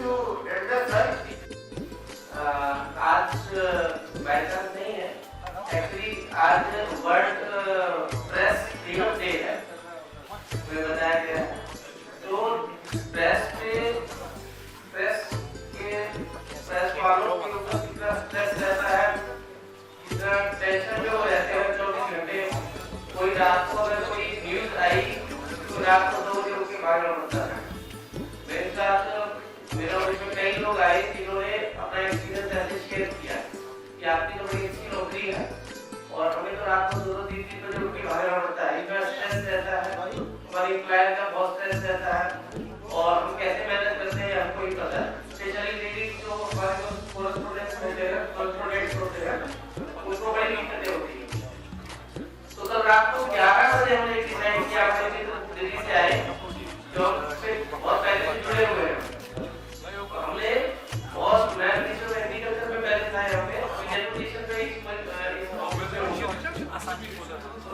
to address sir. आज मेरे साथ नहीं है. Actually आज वर्ल्ड प्रेस फ्रीडम डे है. मुझे बताया गया है. तो प्रेस वालों के ऊपर कितना स्ट्रेस रहता है, कितना टेंशन में हो जाते हैं 24 घंटे. कोई रात को अगर कोई न्यूज आई तो रात को 2 बजे उनके भागना पड़ता है. मेरे साथ मेरे ऑफिस में कई लोग आए जिन्होंने अपना एक्सपीरियंस ऐसे शेयर किया कि आपकी तो बड़ी अच्छी नौकरी है और हमें तो रात को 2-3 बजे उठ के भागना पड़ता है. इतना स्ट्रेस रहता है, हमारी एम्प्लॉयर का बहुत स्ट्रेस रहता है और हम कैसे मैनेज करते हैं हमको ही पता है. स्पेशली लेडीज जो हमारे पास कोरेस्पोंडेंट्स होते हैं उनको बड़ी दिक्कतें होती है. तो कल रात को 11 बजे हमने डिसाइड किया कि दिल्ली से आए जो पे बहुत पहले से जुड़े हुए हैं. हमने बहुत मेडिटेशन में एग्रीकल्चर में पहले था यहाँ पे मेडिटेशन पे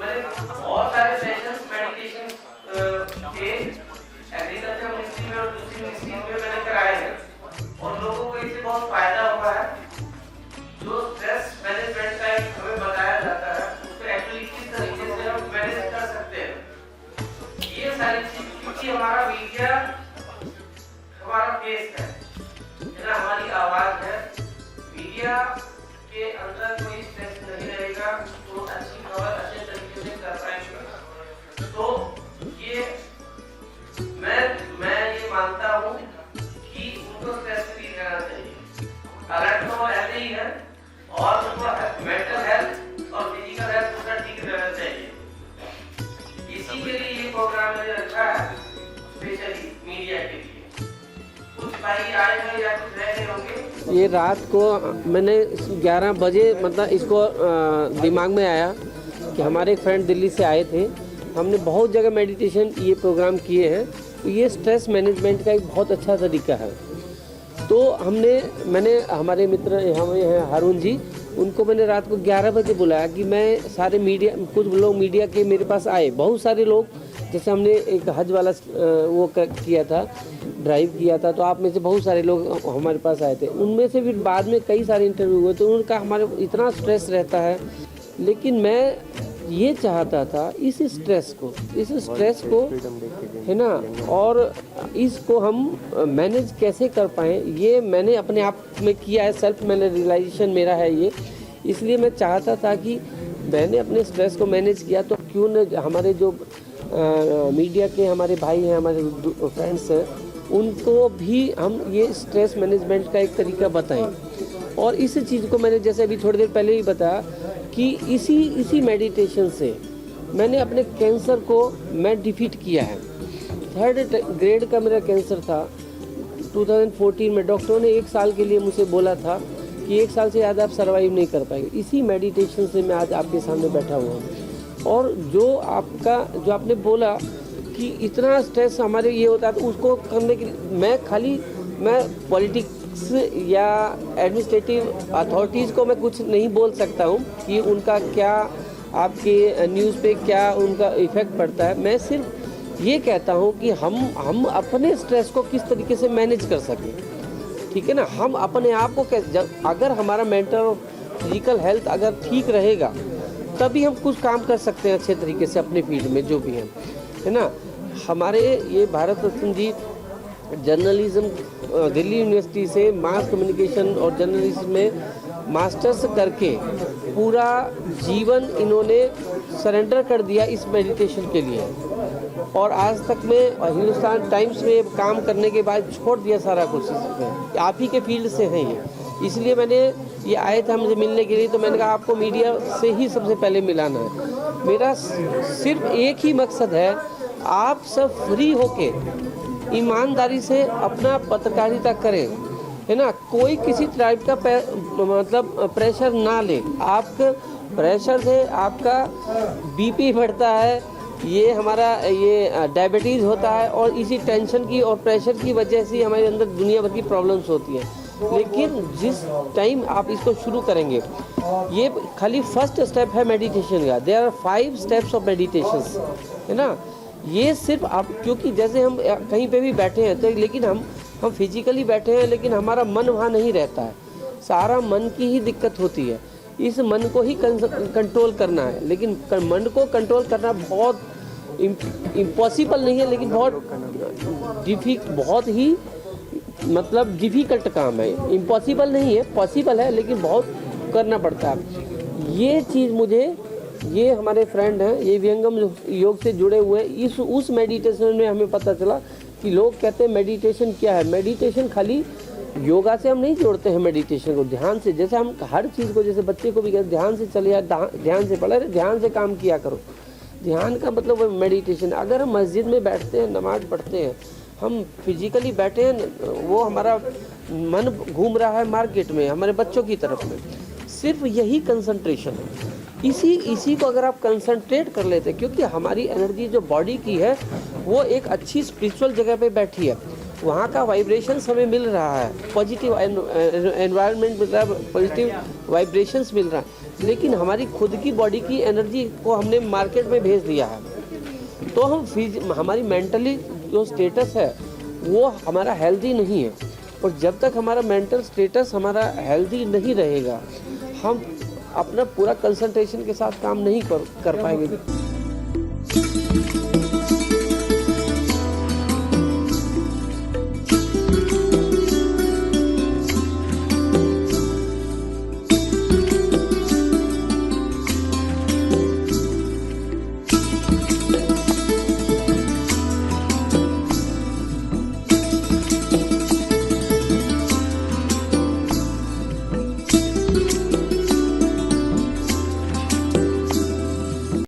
मैंने बहुत सारे सेशंस मेडिटेशन के एग्रीकल्चर मिनिस्ट्री में और दूसरी मिनिस्ट्री में मैंने कराए हैं और लोगों को इससे बहुत फायदा हुआ है. जो स्ट्रेस मैनेजमेंट का एक हमें बताया जाता है उसको एक्चुअली किस तरीके से हम मैनेज कर सकते हैं. ये सारी चीज क्योंकि हमारा मीडिया हमारा फेस है ना, हमारी आवाज है. मीडिया के अंदर कोई स्ट्रेस नहीं रहेगा तो अच्छी खबर अच्छे तरीके से कर पाएंगे. तो ये मैं ये मानता हूँ कि उनको स्ट्रेस फ्री रहना चाहिए. अलर्ट तो ऐसे ही है और उनको मेंटल हेल्थ और फिजिकल हेल्थ उसका ठीक रहना चाहिए. इसी के लिए ये प्रोग्राम मैंने रखा है स्पेशली मीडिया के लिए. कुछ भाई आए हैं या कुछ रह गए होंगे. ये रात को मैंने 11 बजे मतलब इसको दिमाग में आया कि हमारे एक फ्रेंड दिल्ली से आए थे. हमने बहुत जगह मेडिटेशन ये प्रोग्राम किए हैं. तो ये स्ट्रेस मैनेजमेंट का एक बहुत अच्छा तरीका है. तो मैंने हमारे मित्र हमें हैं हारून जी, उनको मैंने रात को 11 बजे बुलाया कि मैं सारे मीडिया कुछ लोग मीडिया के मेरे पास आए. बहुत सारे लोग जैसे हमने एक हज वाला वो किया था, ड्राइव किया था, तो आप में से बहुत सारे लोग हमारे पास आए थे. उनमें से फिर बाद में कई सारे इंटरव्यू हुए तो उन्होंने कहा हमारे इतना स्ट्रेस रहता है. लेकिन मैं ये चाहता था इस स्ट्रेस को है ना और इसको हम मैनेज कैसे कर पाएँ, ये मैंने अपने आप में किया है. सेल्फ मैंने रियलाइजेशन मेरा है ये. इसलिए मैं चाहता था कि मैंने अपने स्ट्रेस को मैनेज किया तो क्यों न हमारे जो मीडिया के हमारे भाई हैं, हमारे फ्रेंड्स हैं, उनको भी हम ये स्ट्रेस मैनेजमेंट का एक तरीका बताएं. और इस चीज़ को मैंने जैसे अभी थोड़ी देर पहले ही बताया कि इसी मेडिटेशन से मैंने अपने कैंसर को मैं डिफीट किया है. 3rd ग्रेड का मेरा कैंसर था 2014 में. डॉक्टरों ने 1 साल के लिए मुझे बोला था कि 1 साल से ज़्यादा आप सर्वाइव नहीं कर पाएंगे. इसी मेडिटेशन से मैं आज आपके सामने बैठा हुआ हूँ. और जो आपने बोला कि इतना स्ट्रेस हमारे ये होता है तो उसको करने के लिए मैं पॉलिटिक्स या एडमिनिस्ट्रेटिव अथॉरिटीज़ को मैं कुछ नहीं बोल सकता हूँ कि उनका क्या आपके न्यूज़ पे क्या उनका इफ़ेक्ट पड़ता है. मैं सिर्फ ये कहता हूँ कि हम अपने स्ट्रेस को किस तरीके से मैनेज कर सकें. ठीक है ना. हम अपने आप को अगर हमारा मेंटल और फिजिकल हेल्थ अगर ठीक रहेगा तभी हम कुछ काम कर सकते हैं अच्छे तरीके से अपने फील्ड में जो भी है ना. हमारे ये भारत रत्न जी जर्नलिज्म दिल्ली यूनिवर्सिटी से मास कम्युनिकेशन और जर्नलिज्म में मास्टर्स करके पूरा जीवन इन्होंने सरेंडर कर दिया इस मेडिटेशन के लिए. और आज तक में हिंदुस्तान टाइम्स में काम करने के बाद छोड़ दिया सारा कुछ. आप ही के फील्ड से हैं ये. इसलिए मैंने ये आए थे मुझे मिलने के लिए तो मैंने कहा आपको मीडिया से ही सबसे पहले मिलाना है. मेरा सिर्फ एक ही मकसद है, आप सब फ्री होके ईमानदारी से अपना पत्रकारिता करें, है ना. कोई किसी टाइप का मतलब प्रेशर ना ले. आपका प्रेशर से आपका बीपी बढ़ता है, ये हमारा ये डायबिटीज़ होता है और इसी टेंशन की और प्रेशर की वजह से हमारे अंदर दुनिया भर की प्रॉब्लम्स होती हैं. लेकिन जिस टाइम आप इसको शुरू करेंगे, ये खाली फर्स्ट स्टेप है मेडिटेशन का. There are 5 steps of meditations, है ना. ये सिर्फ आप क्योंकि जैसे हम कहीं पे भी बैठे हैं तो लेकिन हम हम फिजिकली बैठे हैं लेकिन हमारा मन वहाँ नहीं रहता है, सारा मन की ही दिक्कत होती है। इस मन को ही कंट्रोल करना है, लेकिन मन को कंट्रोल करना बहुत इम्पॉसिबल नहीं है, लेकिन बहुत ही मतलब डिफ़िकल्ट काम है। इम्पॉसिबल नहीं है, पॉसिबल है, लेकिन बहुत करना पड़ता है। ये चीज़ मुझे, ये हमारे फ्रेंड हैं, ये विहंगम योग से जुड़े हुए, उस मेडिटेशन में हमें पता चला कि लोग कहते हैं मेडिटेशन क्या है। मेडिटेशन खाली योगा से हम नहीं जोड़ते हैं मेडिटेशन को, ध्यान से। जैसे हम हर चीज़ को, जैसे बच्चे को भी कहते ध्यान से चले या ध्यान से पढ़े, ध्यान से काम किया करो। ध्यान का मतलब वो मेडिटेशन। अगर हम मस्जिद में बैठते हैं, नमाज पढ़ते हैं, हम फिजिकली बैठे हैं, वो हमारा मन घूम रहा है मार्केट में, हमारे बच्चों की तरफ में, सिर्फ यही कंसंट्रेशन है। इसी को अगर आप कंसंट्रेट कर लेते हैं, क्योंकि हमारी एनर्जी जो बॉडी की है वो एक अच्छी स्पिरिचुअल जगह पे बैठी है, वहाँ का वाइब्रेशंस हमें मिल रहा है, पॉजिटिव एनवायरनमेंट मिल रहा है, पॉजिटिव वाइब्रेशंस मिल रहा है, लेकिन हमारी खुद की बॉडी की एनर्जी को हमने मार्केट में भेज दिया है। तो हमारी मेंटली जो स्टेटस है वो हमारा हेल्दी नहीं है, और जब तक हमारा मेंटल स्टेटस हमारा हेल्दी नहीं रहेगा, हम अपना पूरा कंसंट्रेशन के साथ काम नहीं कर पाएंगे।